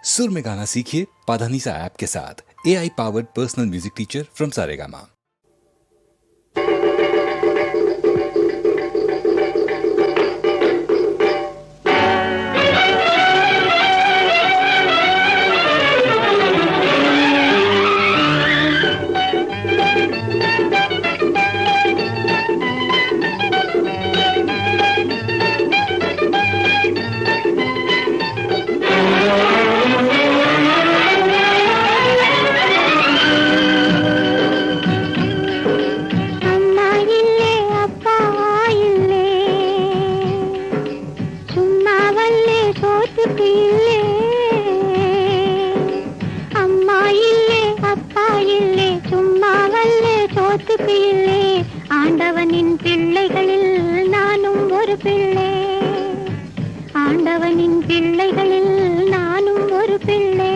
सुर में गाना सीखिए पाधानीसा ऐप के साथ। AI powered personal music teacher from Saregama. ஆண்டவனின் பிள்ளைகளில் நானும் ஒரு பிள்ளை, ஆண்டவனின் பிள்ளைகளில் நானும் ஒரு பிள்ளை.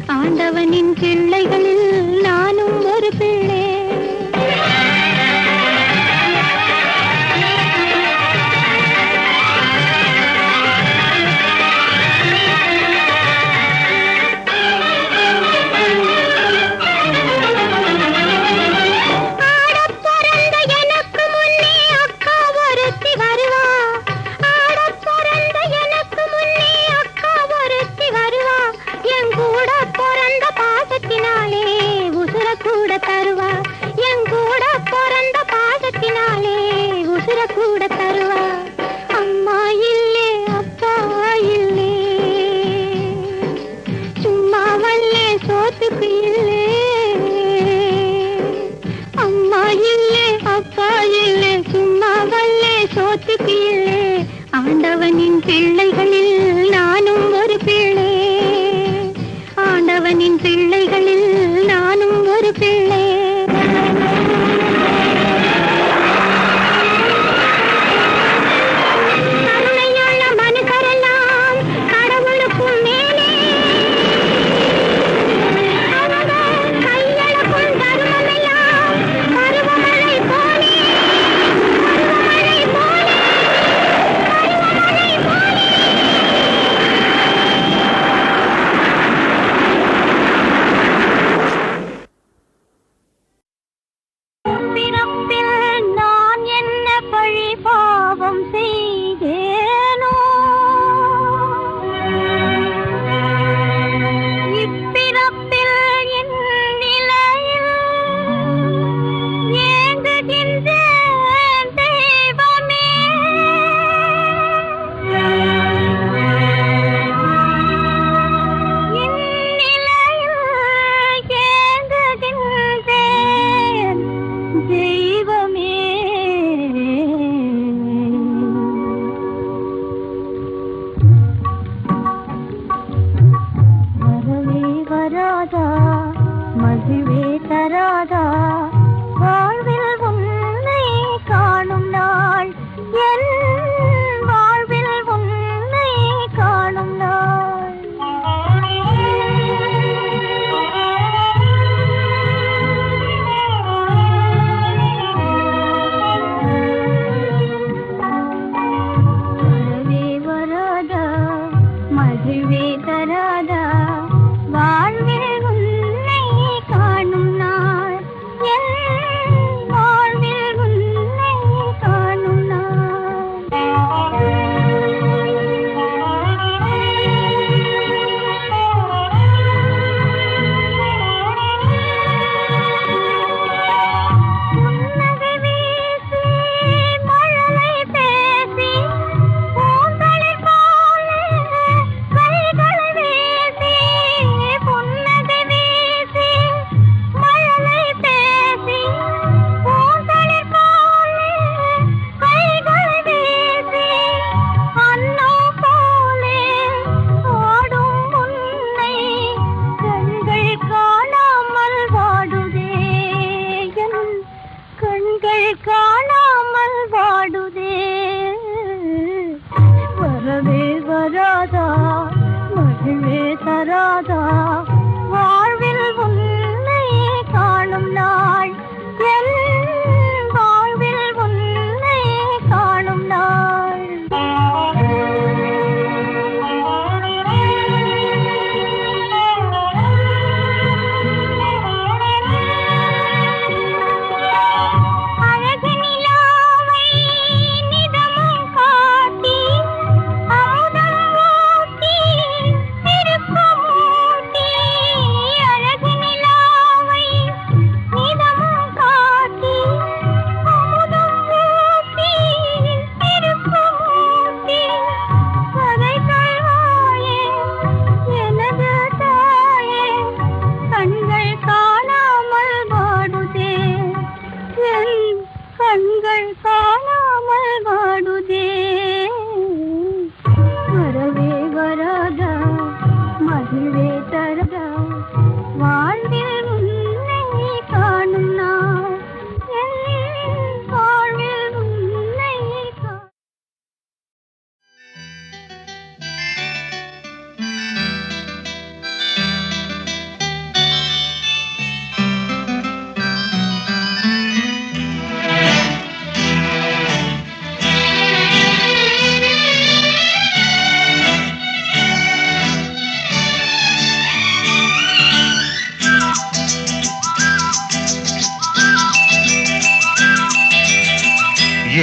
ஆண்டவனின் பிள்ளைகளில் நானும் ஒரு பிள்ளை. ஆண்டவனின் பிள்ளைகளில் நானும் ஒரு பிள்ளை, ஆண்டவனின் பிள்ளைகளில் நானும் ஒரு பிள்ளை. கருணையுள்ள மனுஷரெல்லாம் கடவுளுக்கும் மேலே, அவங்க கையளக்கும் தர்மமெல்லாம் பருவமழை போலே, பருவமழை போலே, பருவமழை போலே.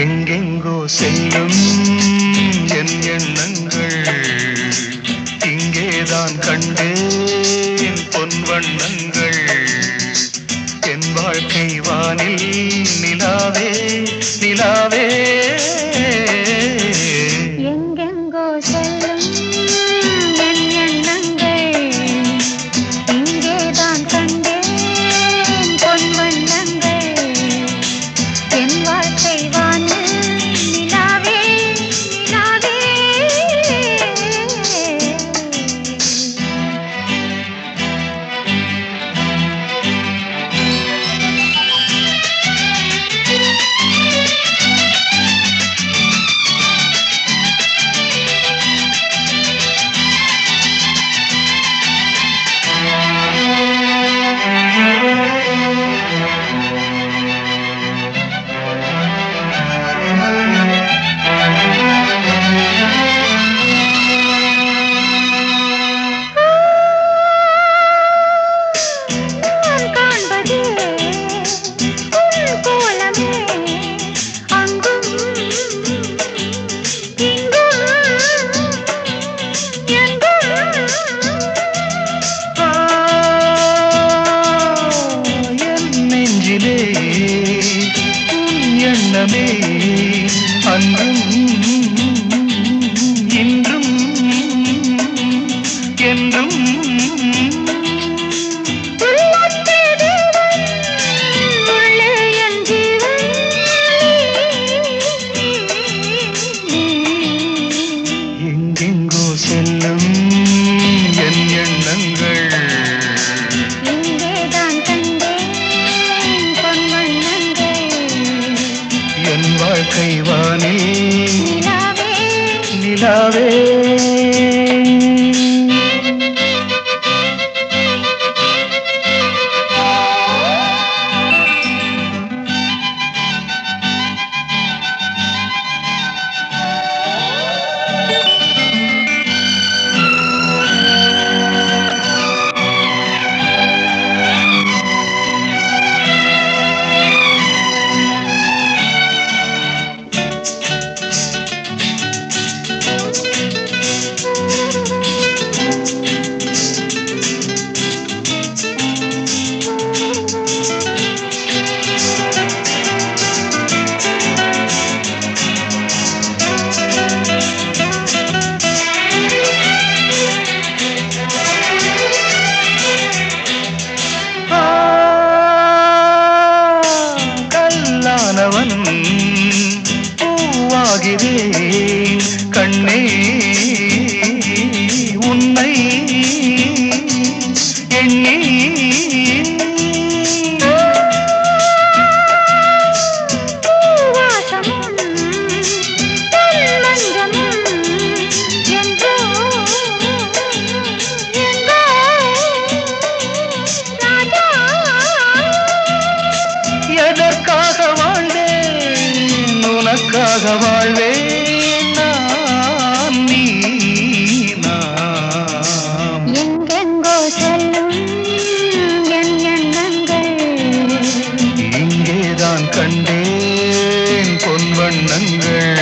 எங்கெங்கோ செல்லும் என் எண்ணங்கள் இங்கேதான் கண்டேன் பொன் வண்ணங்கள் என் வாழ்க்கை வானில் நிலாவே நிலாவே எங்கெங்கோ செல்லும் என் எண்ணங்கள் இங்கேதான் கண்டேன் பொன் வண்ணங்கள் என் வாழ்க்கை வானில் நிலாவே நிலாவே நான் காண்பதே உன் கோலமே அங்கும் இங்கும் எங்கும் என் நெஞ்சிலே உன் எண்ணமே அன்றும் இன்றும் என்றும் உள்ளத்தே தேவன் உள்ளே என் ஜீவன் எங்கெங்கோ செல்லும் என் எண்ணங்கள் இங்கேதான் கண்டேன் பொன் வண்ணங்கள் என் வாழ்க்கை வானில் நிலாவே நிலாவே கல்லானவன் பூவாகிறேன் கண்ணே உன்னை எண்ணி பூவாசமும் மஞ்சமும் என்றோ எங்கோ ராஜா எதற்காக வாழ்ந்தேன் உனக்காக வாழ்வேன் நான் நீ நாம் எங்கெங்கோ செல்லும் என் எண்ணங்கள் இங்கேதான் கண்டேன் பொன் வண்ணங்கள்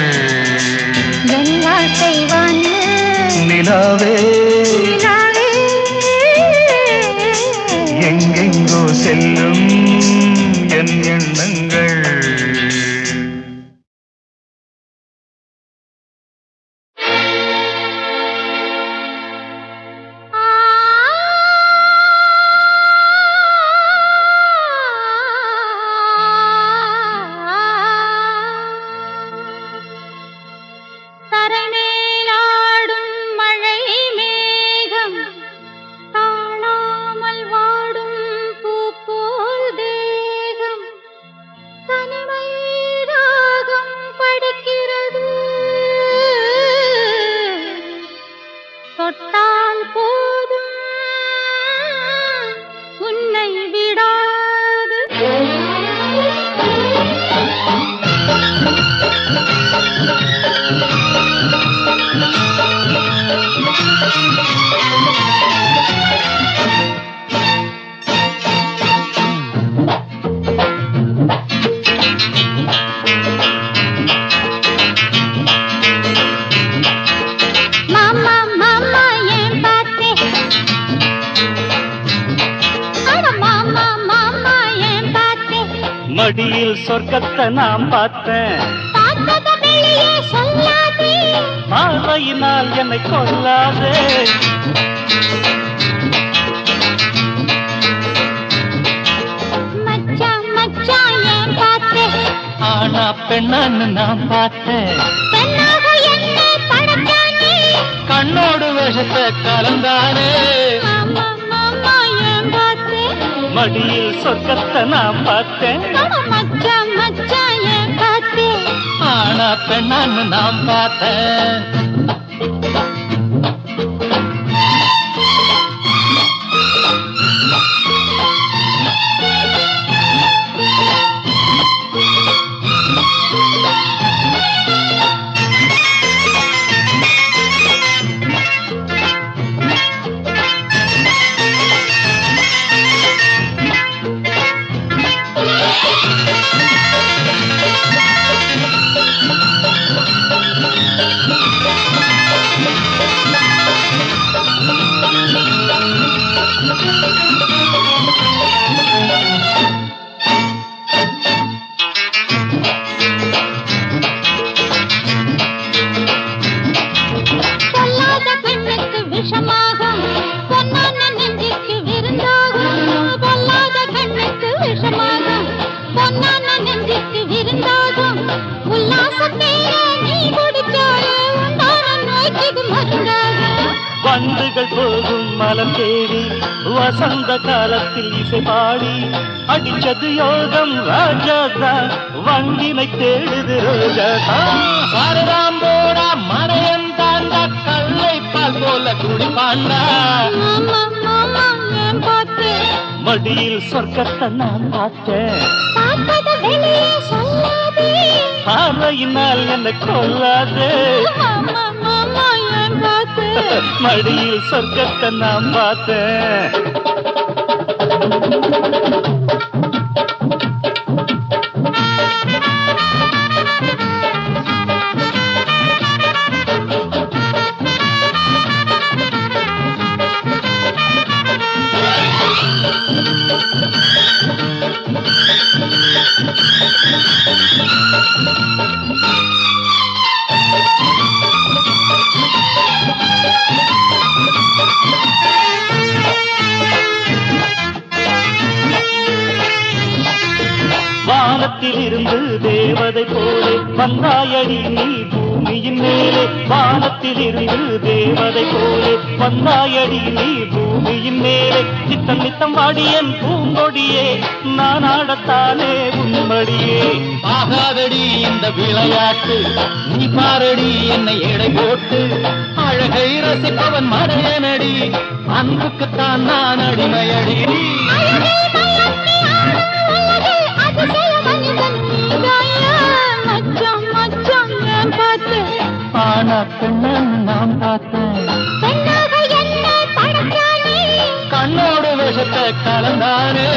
என் வாழ்க்கை வானில் நிலாவே நிலாவே எங்கெங்கோ செல்லும் என் எண்ணங்கள் ஆ மடியில் சொர்க்கத்தை நான் பார்த்தேன். பார்த்தத வெளியே சொல்லாதே, பார்வையினால் என்னை கொல்லாதே. மச்சான் மச்சான் ஏன் பார்த்தேன், ஆனா பெண்ணான்னு நான் பார்த்தேன். பெண்ணாக என்னை படைச்சானே, கண்ணோடு விஷத்தை கலந்தானே. மாமா மாமா ஏன் பார்த்தேன், மடியில் சொர்க்கத்தை நான் பார்த்தேன். மச்சான் மச்சான் ஏன் பார்த்தேன். ஆனா பெண்ணான்னு நான் பார்த்தேன். பொல்லாத கண்ணுக்கு விஷமாகும், பொன்னான நெஞ்சுக்கு விருந்தாகும். பொல்லாத கண்ணுக்கு விஷமாகும், பொன்னான நெஞ்சுக்கு விருந்தாகும். உல்லாசத்தேர நீ குடிச்சாலே உண்டான நோய்க்கு மருந்தாகும். வண்டுகள் போகும் மலம் தேடி வசந்த காலத்தில் இசை பாடி அடிச்சது யோகம் ராஜாதா. வண்டினை தேடுது ரோஜாதா. சாரதாம் போடா மறையன் தாண்டா, கல்லை பால் போல குடிப்பாண்டா. மாமா மாமா ஏன் பார்த்தேன், மடியில் சொர்க்கத்தை நான் பார்த்தேன். பார்த்தத வெளியே சொல்லாதே, பார்வையினால் என்னை கொல்லாதே. மாமா மாமா ஏன் பார்த்தேன். மடியில் சொர்க்கத்தை நான் பார்த்தேன். வானத்தில் இருந்து தேவதை போலே வந்தாயடி நீ பூமியின் மேலே. வானத்தில் இருந்து தேவதை போலே வந்தாயடி நீ பூமியின் மேலே. நித்தம் நித்தம் வாடியன் பூங்கொடியே, நான் ஆடத்தானே உன்மடியே. ஆகாதடி இந்த விளையாட்டு, நீ பாரடி என்னை எடை போட்டு. அழகை ரசிப்பவன் மறையனடி, அன்புக்குத்தான் நான் அடிமையடி. அழகே மயக்கி ஆடும் அழகே அதிசய மனிதன் நீதாயா. மச்சான் மச்சான் ஏன் பார்த்தேன், ஆனா பெண்ணன் நான் பார்த்தேன். பெண்ணாக என்னை படைச்சானே, கண்ணோடு விஷத்தை கலந்தானே.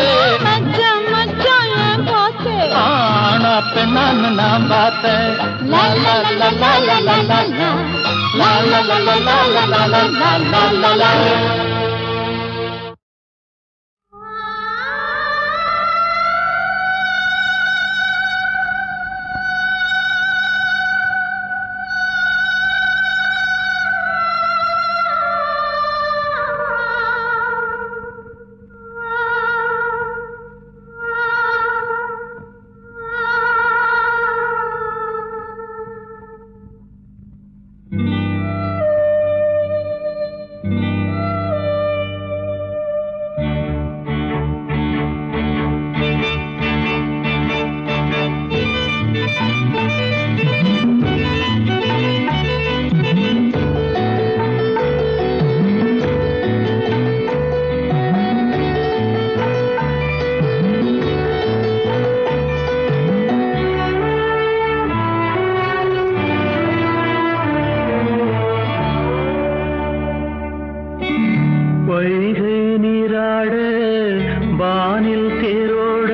மச்சான் மச்சான் ஏன் பார்த்தேன். ஆனா பெண்ணான்னு நான் பார்த்தேன். லா லா லா லா லா லா லா லா. லா லா லா லா லா லா லா லா லா லா லா. வைகை நீராட வானில் தேரோட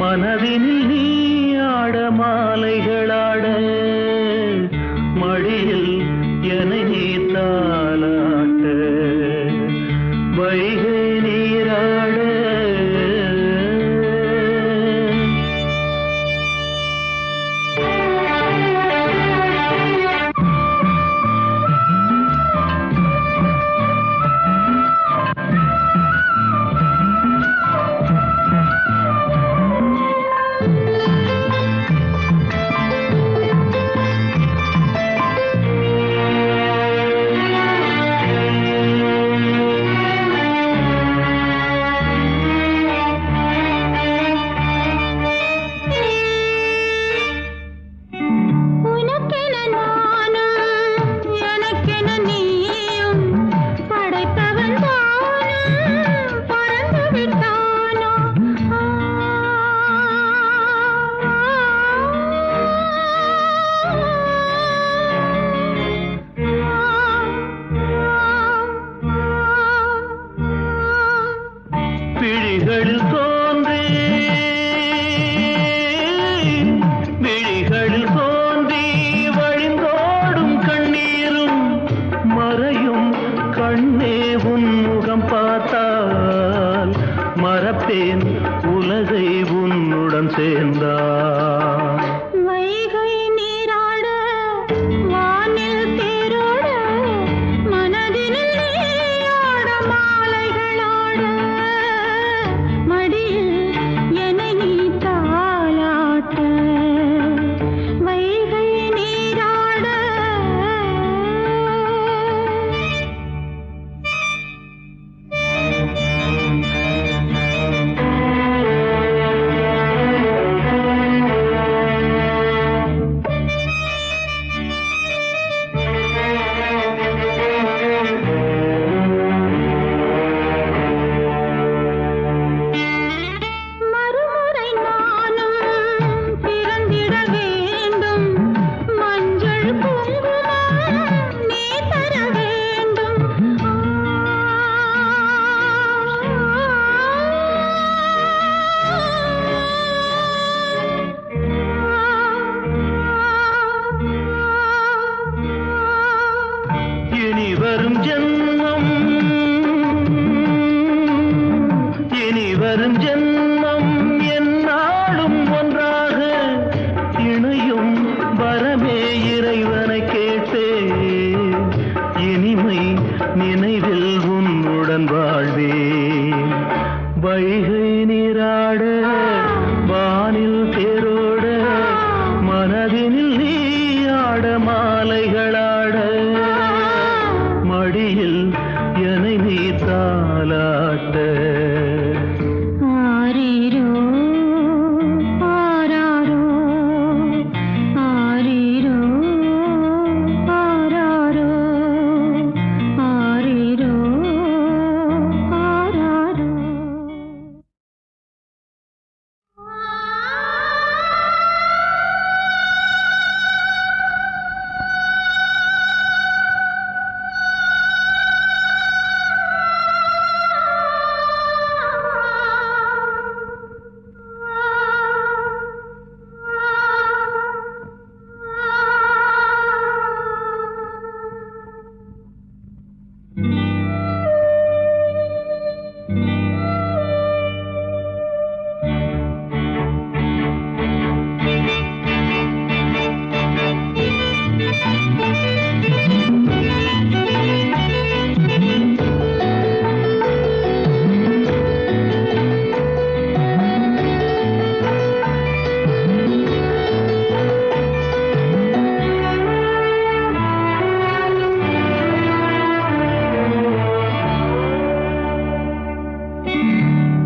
மனதினில் நீ ஆட மாலைகளாட மடியில் என்னை நீ தாலாட்ட வைகை நீராட உன்னுடன் சேர்ந்தான். வைகை நீராட வானில் தேரோட மனதினில் நீயாட மாலைகளாட மடியில் என்னை நீ தாலாட்ட வைகை நீராட மறுமுறை நானும் பிறந்திட வேண்டும் மஞ்சள் குங்குமம் நீ தர வேண்டும் இனி வரும் ஜென்மம் இனி வரும் ஜென்மம் என்னாலும் ஒன்றாக இணையும் வரமே இறைவனை கேட்டே இனிமை நினைவில் உன்னுடன் வாழ்வே வைகை நீராட வானில் தேரோட மனதினில் நீயாட மாலைகளாட மடியில் என்னை நீ தாலாட்ட ஆரீரோ ஆராரோ ஆரீரோ ஆராரோ ஆரீரோ ஆராரோ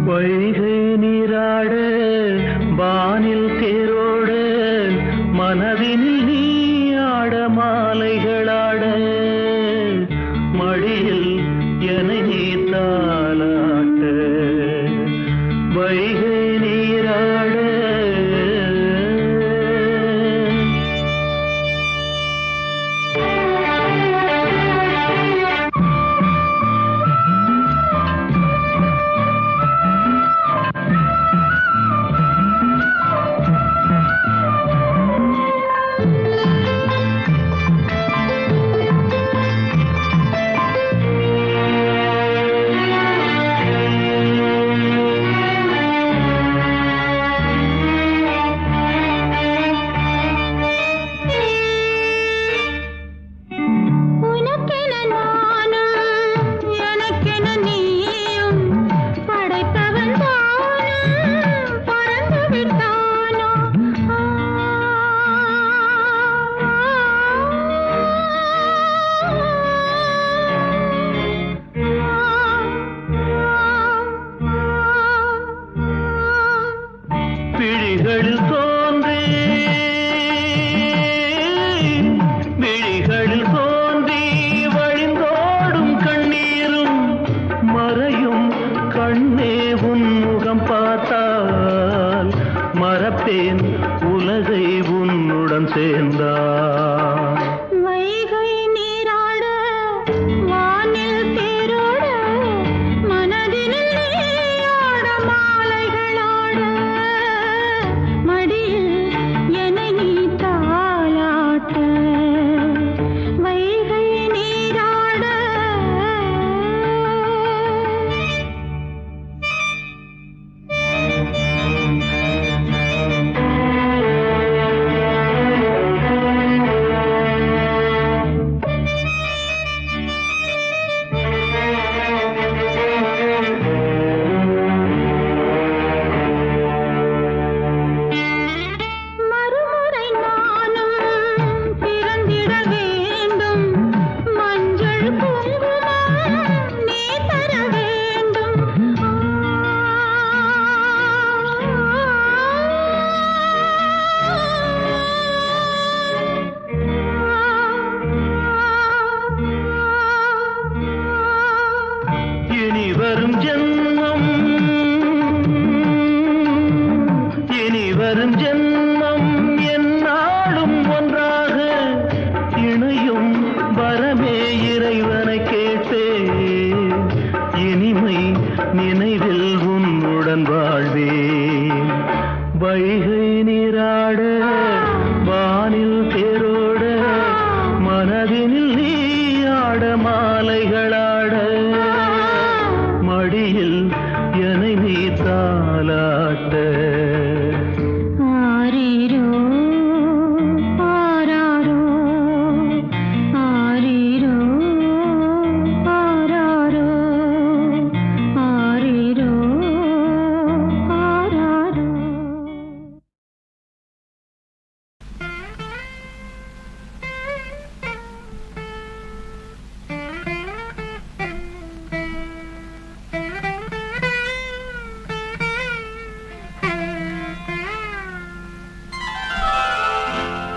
வைகை நீராட வானில் தேரோட மனதினில் நீயாட மாலைகளாட மடியில் என்னை நீ தாலாட்ட வைகை நீராட உனக்கென நானும் எனக்கென நீயும் படைத்தவன் தானும் பறந்து விட்டானோ விழிகளில் தோன்றி விழிகளில் தோன்றி வழிந்தோடும் கண்ணீரும் மறையும் கண்ணே உன் முகம் பார்த்தால் மறப்பேன் உலகை உன்னுடன் சேர்ந்தான். வைகை நீராட வானில் தேரோட மனதினில் நீயாட மாலைகளாட மடியில் என்னை நீ தாலாட்ட வைகை நீராட வரும் ஜென்மம் என்னாலும் ஒன்றாக இணையும் வரமே இறைவனை கேட்டே இனிமை நினைவில் உன்னுடன் வாழ்வேன் வைகை நீராட வானில் தேரோட மனதினில் நீ ஆட மாலைகளாட மடியில் என்னை நீ தாலாட்ட ஆரீரோ ஆராரோ ஆரீரோ ஆராரோ ஆரீரோ ஆராரோ.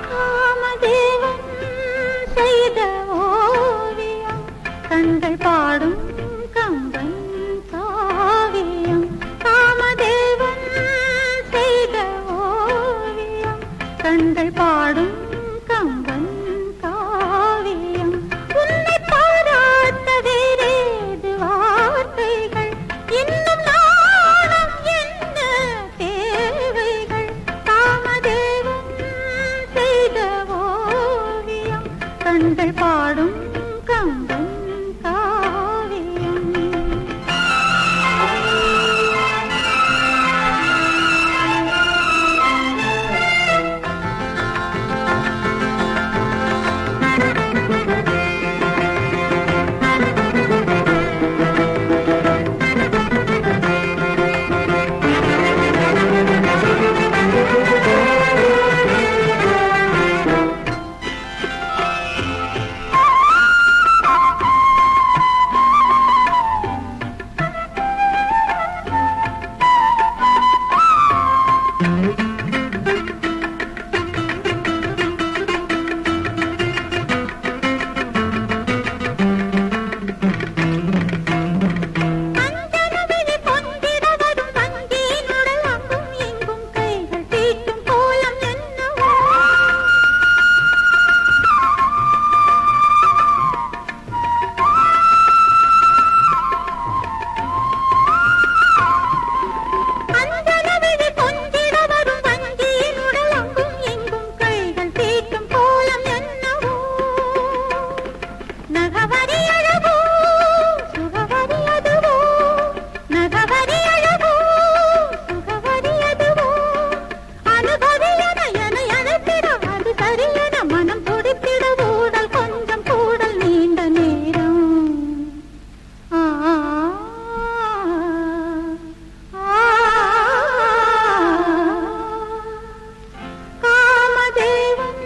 காமதேவன் செய்த ஓவியம் கண்கள் பாடும் கம்பன் காவியம். காமதேவன் செய்த ஓவியம் கண்கள் பாடும் கம்பன் காவியம். உன்னை பாராட்ட வேறேது வார்த்தைகள் இன்னும் நாணம் என்ன தேவைகள். காமதேவன் செய்த ஓவியம் கண்கள் பாடும் கம்பன் காவியம். அஞ்சனவிழி பொன்றிட வரும் வங்கியினுடல் அங்கும் இங்கும் கைகள் தீட்டும் கோலம் என்னவோ. அஞ்சனவிழி பொன்றிட வரும் வங்கியினுடல் அங்கும் இங்கும் கைகள் தீட்டும் கோலம் என்னவோ. நகவரி அழகோ சுகவரி அதுவோ. நகவரி அழகோ சுகவரி அதுவோ. அனுபவி என அழைத்திட அது சரியென மனம் துடித்திட ஊடல் கொஞ்சம் கூடல் நீண்ட நேரம். ஆ காமதேவன்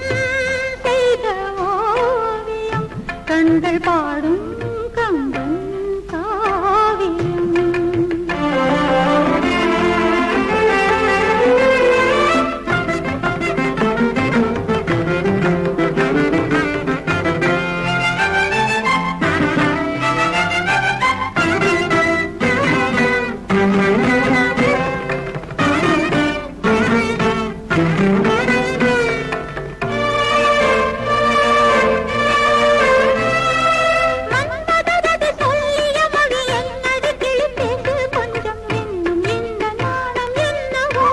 செய்த ஓவியம் கண்கள் பாடும் கம்பன் காவியம். மன்மதரது சொல்லிய மொழி என்னடி கிளி பேசு கொஞ்சம் இன்னும் இந்த நாணம் என்னவோ.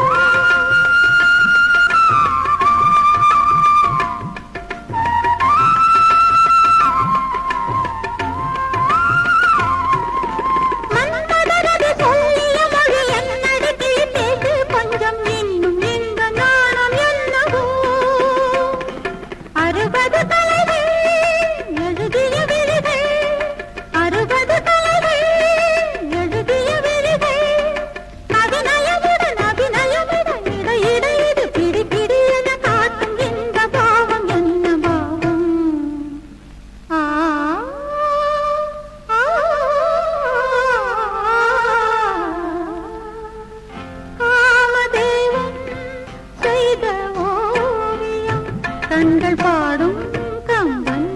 மன்மதரது சொல்லிய மொழி என்னடி கிளி பேசு கொஞ்சம் இன்னும் இந்த நாணம் என்னவோ. 60 தலைகள் எழுதிய விழிகள் 60 தலைகள் எழுதிய விழிகள். அபிநயமுடன் அபிநயமுடன் இடையிடையிடு பிடி பிடி என காட்டும் இந்த பாவம் என்ன பாவம். ஆ ஆ காமதேவன் செய்த ஓவியம் கண்கள் பாடும் கம்பன்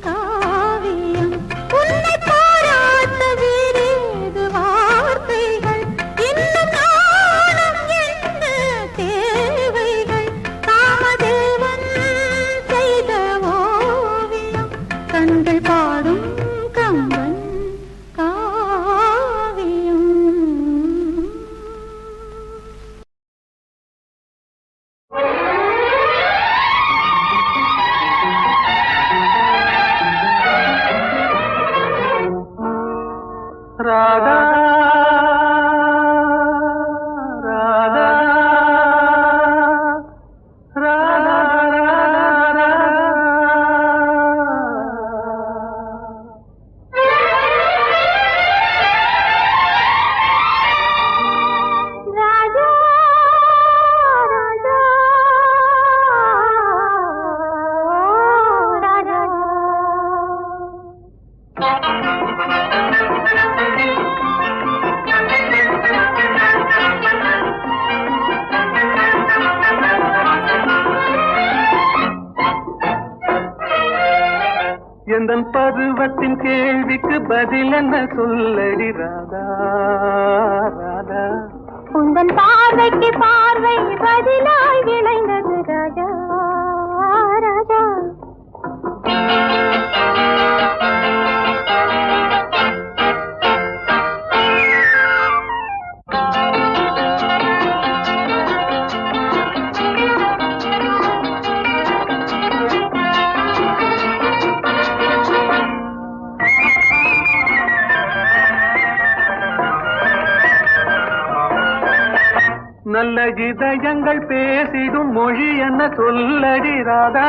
காவியம். உன்னை பாராட்ட வேறேது வார்த்தைகள் இன்னும் நாணம் என்ன தேவைகள். எந்தன் பருவத்தின் கேள்விக்கு பதில் என்ன சொல்லடி ராதா ராதா. உந்தன் பார்வைக்கு பார்வை பதிலாய் விளைந்தது ராஜா ராஜா. நல்ல இதயங்கள் பேசிடும் மொழி என்ன சொல்லடி ராதா.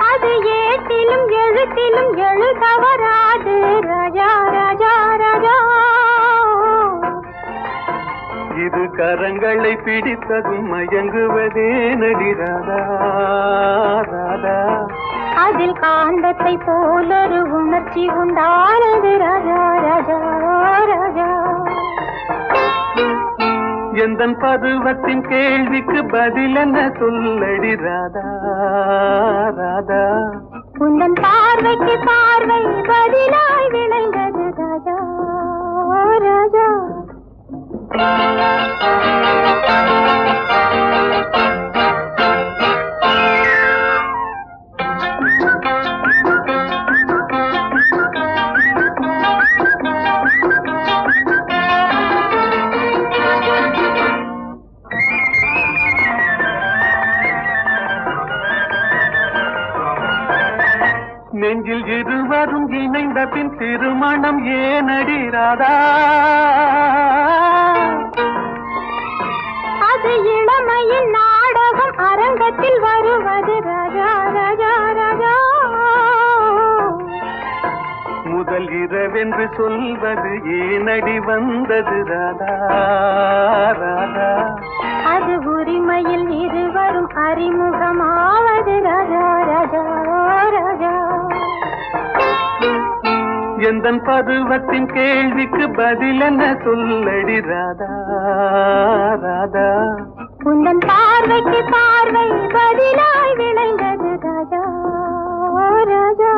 அது ஏட்டிலும் எழுத்திலும் எழுதவராது ராஜா ராஜா ராஜா. இது கரங்களை பிடித்ததும் மயங்குவதே நடி ராதா ராதா. அதில் காந்தத்தை போலொரு உணர்ச்சி உண்டானது ராஜா ராஜா ராஜா. எந்தன் பருவத்தின் கேள்விக்கு பதில் என்ன சொல்லடி ராதா ராதா. உந்தன் பார்வைக்கு பார்வை பதிலாய் விளைந்தது ராஜா ராஜா. நெஞ்சில் இருவரும் இணைந்த பின் திருமணம் ஏனடி ராதா. அது இளமையின் நாடகம் அரங்கத்தில் வருவது ராஜா ராஜா ராஜா. முதல் இரவென்று சொல்வது ஏனடி வந்தது ராதா ராதா. அது உரிமையில் இருவரும் அறிமுகமாவது ராஜா ராஜா ராஜா. எந்தன் பருவத்தின் கேள்விக்கு பதில் என்ன சொல்லடி ராதா ராதா. உந்தன் பார்வைக்கு பார்வை பதிலாய் விளைந்தது ராஜா ராஜா.